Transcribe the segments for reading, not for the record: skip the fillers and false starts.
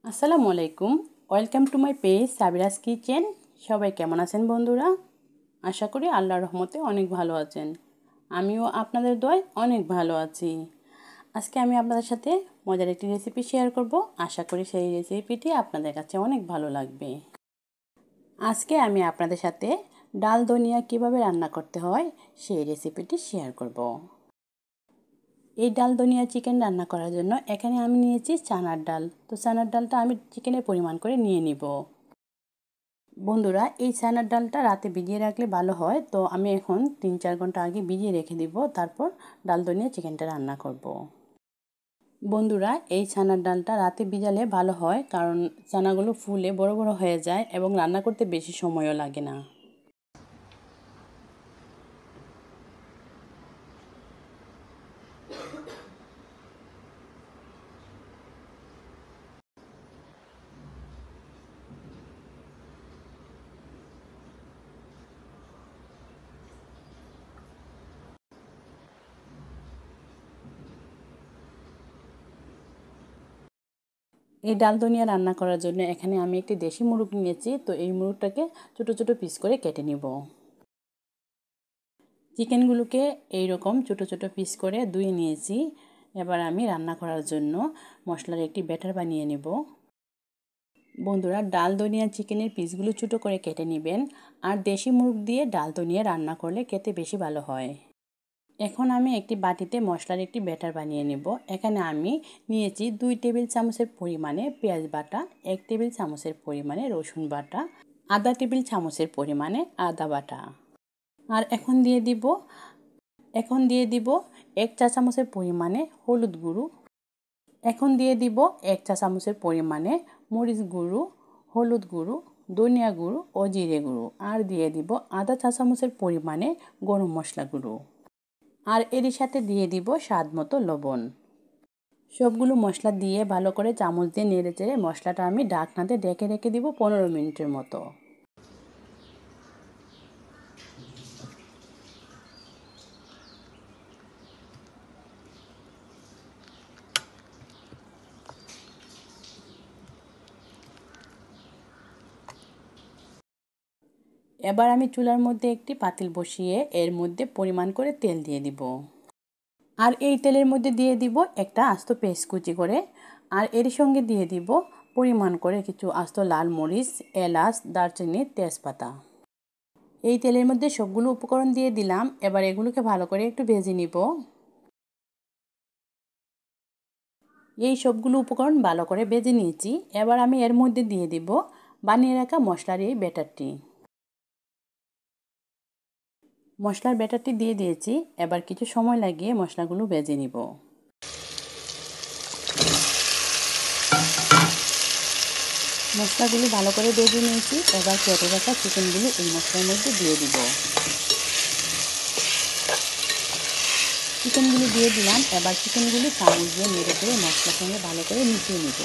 আসসালামু আলাইকুম। Welcome to my page Sabira's kitchen. সবাই কেমন আছেন বন্ধুরা? আশা করি আল্লাহর রহমতে অনেক ভালো আছেন। আমিও আপনাদের দোয়ায় অনেক ভালো আছি। আজকে আমি আপনাদের সাথে মজার একটি রেসিপি শেয়ার করব। আশা করি সেই রেসিপিটি আপনাদের কাছে অনেক ভালো লাগবে। আজকে আমি আপনাদের সাথে ডাল ধনিয়া কিভাবে রান্না করতে হয় সেই রেসিপিটি শেয়ার করব। এই ডাল ধনিয়া চিকেন রান্না করার জন্য এখানে আমি নিয়েছি চানার ডাল। তো চানার ডালটা আমি চিকেনের পরিমাণ করে নিয়ে নিব। বন্ধুরা, এই চানার ডালটা রাতে ভিজিয়ে রাখলে ভালো হয়। তো আমি এখন 3-4 ঘন্টা আগে ভিজিয়ে রেখে দিব, তারপর ডাল ধনিয়া চিকেনটা রান্না করব। বন্ধুরা, এই চানার ডালটা রাতে ভিজালে ভালো হয়, কারণ চানাগুলো ফুলে বড় বড় হয়ে যায় এবং রান্না করতে বেশি সময়ও লাগে না। এই ডাল ধনিয়া রান্না করার জন্য এখানে আমি একটি দেশি মুরগ নিয়েছি। তো এই মুরগটাকে ছোট ছোট পিস করে কেটে নিব। চিকেনগুলোকে এইরকম ছোট ছোট পিস করে ধুয়ে নিয়েছি। এবার আমি রান্না করার জন্য মশলার একটি ব্যাটার বানিয়ে নেব। বন্ধুরা, ডাল ধনিয়া চিকেনের পিসগুলো ছোটো করে কেটে নেবেন। আর দেশি মুরগ দিয়ে ডাল ধনিয়া রান্না করলে খেতে বেশি ভালো হয়। এখন আমি একটি বাটিতে মশলার একটি ব্যাটার বানিয়ে নেব। এখানে আমি নিয়েছি 2 টেবিল চামচের পরিমাণে পেঁয়াজ বাটা, 1 টেবিল চামচের পরিমাণে রসুন বাটা, আধা টেবিল চামচের পরিমাণে আদা বাটা। আর এখন দিয়ে দিব 1 চা চামচের পরিমাণে হলুদ গুঁড়ো। এখন দিয়ে দিব 1 চা চামচের পরিমাণে মরিচ গুঁড়ো, হলুদ গুঁড়ো, ধনিয়া গুঁড়ো ও জিরে গুঁড়ো। আর দিয়ে দিব আধা চা চামচের পরিমাণে গরম মশলা গুঁড়ো। আর এর সাথে দিয়ে দিব স্বাদ মতো লবণ। সবগুলো মশলা দিয়ে ভালো করে চামচ দিয়ে নেড়ে চেড়ে মশলাটা আমি ঢাকনাতে ঢেকে রেখে দিব 15 মিনিটের মতো। এবার আমি চুলার মধ্যে একটি পাতিল বসিয়ে এর মধ্যে পরিমাণ করে তেল দিয়ে দিব। আর এই তেলের মধ্যে দিয়ে দিব একটা আস্ত পেঁয়াজ কুচি করে। আর এর সঙ্গে দিয়ে দিব পরিমাণ করে কিছু আস্ত লাল মরিচ, এলাচ, দারচিনি, তেজপাতা। এই তেলের মধ্যে সবগুলো উপকরণ দিয়ে দিলাম। এবার এগুলোকে ভালো করে একটু ভেজে নিব। এই সবগুলো উপকরণ ভালো করে ভেজে নিয়েছি। এবার আমি এর মধ্যে দিয়ে দিব বানিয়ে রাখা মশলার এই ব্যাটারটি। মশলার ব্যাটারটি দিয়ে দিয়েছি। এবার কিছু সময় লাগিয়ে মশলাগুলো ভেজে নিব। মশলাগুলো ভালো করে ভেজে নিয়েছি। এবার কেটে রাখা চিকেনগুলো এই মশলার মধ্যে দিয়ে দিব। চিকেনগুলো দিয়ে দিলাম। এবার চিকেনগুলো চামচ দিয়ে নেড়ে করে মশলার সঙ্গে ভালো করে মিশিয়ে নিব।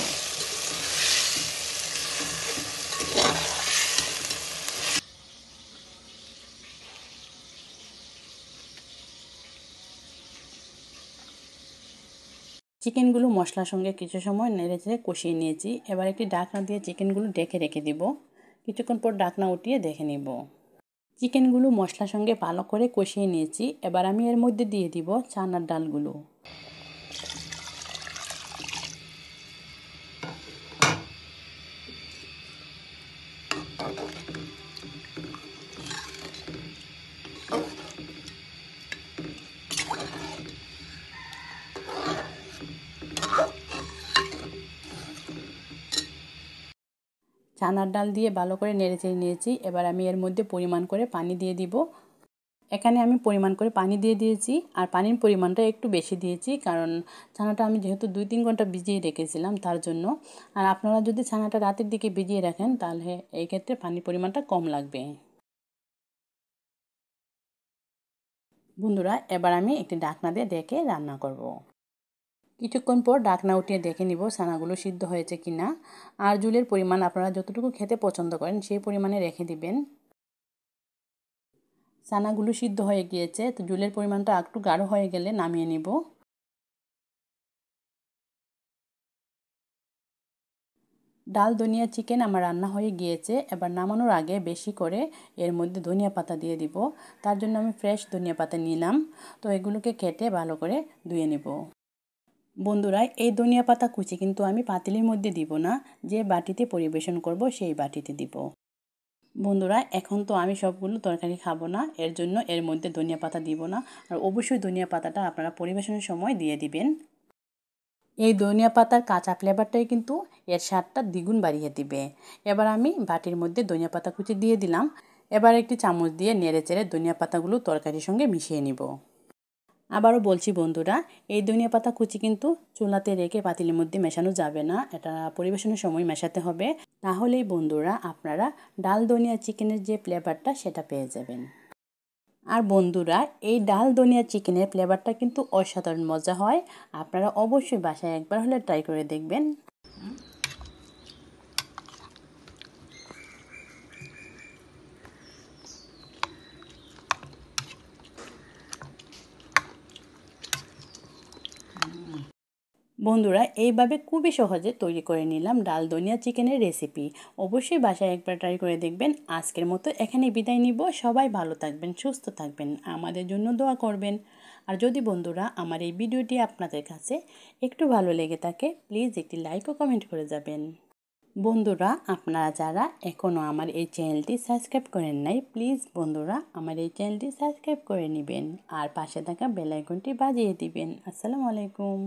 চিকেনগুলো মশলার সঙ্গে কিছু সময় নেড়ে চেড়ে কষিয়ে নিয়েছি। এবার একটি ঢাকনা দিয়ে চিকেনগুলো ঢেকে রেখে দিব। কিছুক্ষণ পর ঢাকনা উঠিয়ে দেখে নিব। চিকেনগুলো মশলার সঙ্গে ভালো করে কষিয়ে নিয়েছি। এবার আমি এর মধ্যে দিয়ে দিব চানার ডালগুলো। চানার ডাল দিয়ে ভালো করে নেড়েচেড়ে নিয়েছি। এবার আমি এর মধ্যে পরিমাণ করে পানি দিয়ে দিব। এখানে আমি পরিমাণ করে পানি দিয়ে দিয়েছি। আর পানির পরিমাণটা একটু বেশি দিয়েছি, কারণ ছানাটা আমি যেহেতু 2-3 ঘন্টা ভিজিয়ে রেখেছিলাম তার জন্য। আর আপনারা যদি ছানাটা রাতের দিকে ভিজিয়ে রাখেন তাহলে এই ক্ষেত্রে পানির পরিমাণটা কম লাগবে। বন্ধুরা, এবার আমি একটি ঢাকনা দিয়ে ঢেকে রান্না করব। কিছুক্ষণ পর ঢাকনা উঠিয়ে দেখে নিব ছানাগুলো সিদ্ধ হয়েছে কিনা। আর ঝোলের পরিমাণ আপনারা যতটুকু খেতে পছন্দ করেন সেই পরিমাণে রেখে দিবেন। ছানাগুলো সিদ্ধ হয়ে গিয়েছে। তো ঝোলের পরিমাণটা একটু গাঢ় হয়ে গেলে নামিয়ে নিব। ডাল ধনিয়া চিকেন আমার রান্না হয়ে গিয়েছে। এবার নামানোর আগে বেশি করে এর মধ্যে ধনিয়া পাতা দিয়ে দিব। তার জন্য আমি ফ্রেশ ধনিয়া পাতা নিলাম। তো এগুলোকে কেটে ভালো করে ধুয়ে নেব। বন্ধুরা, এই ধনিয়া পাতা কুচি কিন্তু আমি পাতিলের মধ্যে দিব না, যে বাটিতে পরিবেশন করব সেই বাটিতে দিব। বন্ধুরা, এখন তো আমি সবগুলো তরকারি খাবো না, এর জন্য এর মধ্যে ধনিয়া পাতা দিব না। আর অবশ্যই ধনিয়া পাতাটা আপনারা পরিবেশনের সময় দিয়ে দিবেন। এই ধনিয়া পাতার কাঁচা ফ্লেভারটাই কিন্তু এর স্বাদটা দ্বিগুণ বাড়িয়ে দিবে। এবার আমি বাটির মধ্যে ধনিয়া পাতা কুচি দিয়ে দিলাম। এবার একটি চামচ দিয়ে নেড়ে চেড়ে ধনিয়া পাতাগুলো তরকারির সঙ্গে মিশিয়ে নিব। আবারও বলছি বন্ধুরা, এই ধনিয়া পাতা কুচি কিন্তু চুলাতে রেখে পাতিলের মধ্যে মেশানো যাবে না, এটা পরিবেশনের সময় মেশাতে হবে। তাহলেই বন্ধুরা আপনারা ডাল ধনিয়া চিকেনের যে ফ্লেভারটা সেটা পেয়ে যাবেন। আর বন্ধুরা, এই ডাল ধনিয়া চিকেনের ফ্লেভারটা কিন্তু অসাধারণ মজা হয়। আপনারা অবশ্যই বাসায় একবার হলে ট্রাই করে দেখবেন। বন্ধুরা, এইভাবে খুবই সহজে তৈরি করে নিলাম ডাল ধনিয়া চিকেনের রেসিপি। অবশ্যই বাসায় একবার ট্রাই করে দেখবেন। আজকের মতো এখানেই বিদায় নিব। সবাই ভালো থাকবেন, সুস্থ থাকবেন, আমাদের জন্য দোয়া করবেন। আর যদি বন্ধুরা আমার এই ভিডিওটি আপনাদের কাছে একটু ভালো লেগে থাকে, প্লিজ একটি লাইক ও কমেন্ট করে যাবেন। বন্ধুরা, আপনারা যারা এখনও আমার এই চ্যানেলটি সাবস্ক্রাইব করেন নাই, প্লিজ বন্ধুরা আমার এই চ্যানেলটি সাবস্ক্রাইব করে নেবেন আর পাশে থাকা বেল আইকনটি বাজিয়ে দিবেন। আসসালামু আলাইকুম।